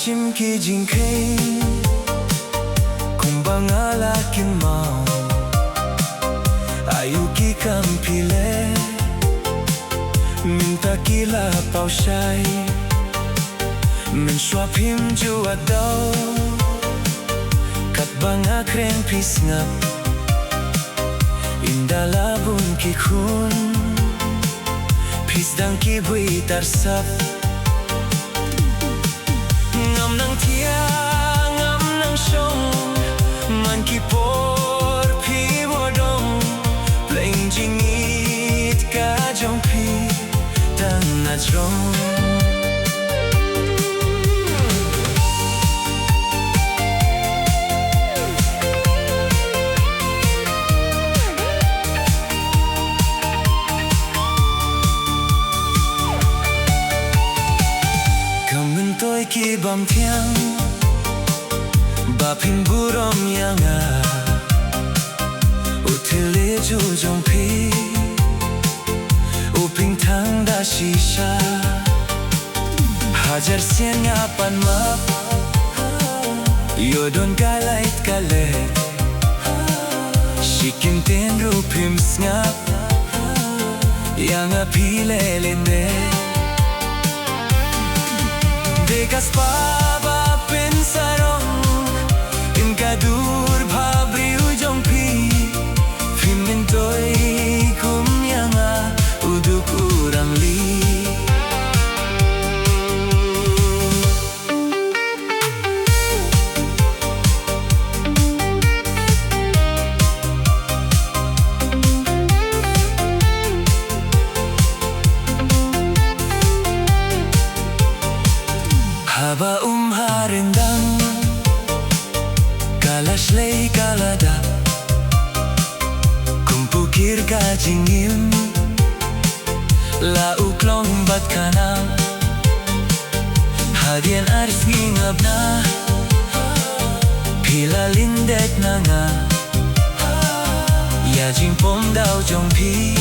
Hashim ki jingkay Kumbang alakin mo Ayuki kampile Minta kila pausyay Min swapim jua daw Kat banga kren pisngap Indalabun ki kun Pisdang ki bui tarsap Ngam nang tia, ngam nang syong Man ki por pi wodong Plain jingit ka jong pi Tang na jong Tôi ki bom thiang Ba pin burom yanga Utili ju jong pi Uping thang da shisha Hajar sien ngapan map Yodon galait galet Shikin ten rupim snap Yang api lelende Dekas paba pensarong Inkadur bhabri ujong pi Fimentoy kumyanga Uduk urang li Haba harendang Kalas lay kalada Kumpukir ka jingim La uklong bat ka na Hadian aris ngingab na Pila lindet na nga Yajing pom daw jong pi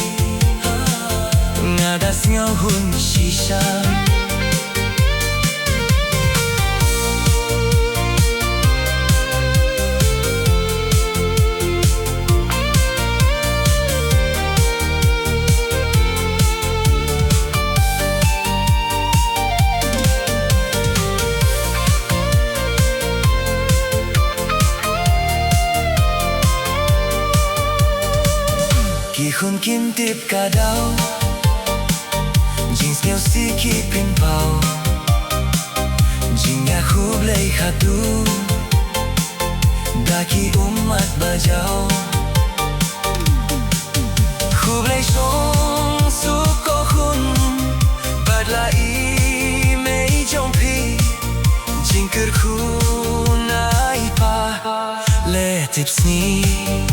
Ngadas ngaw hun shisha Kihun kim tip ka daw Jeans nghèo si ki pin pao Jing ya hublay khatu Daki umat bajaw Hublay song suko hun Badlai mei jong pi Jing ker khunai pa Le tips ni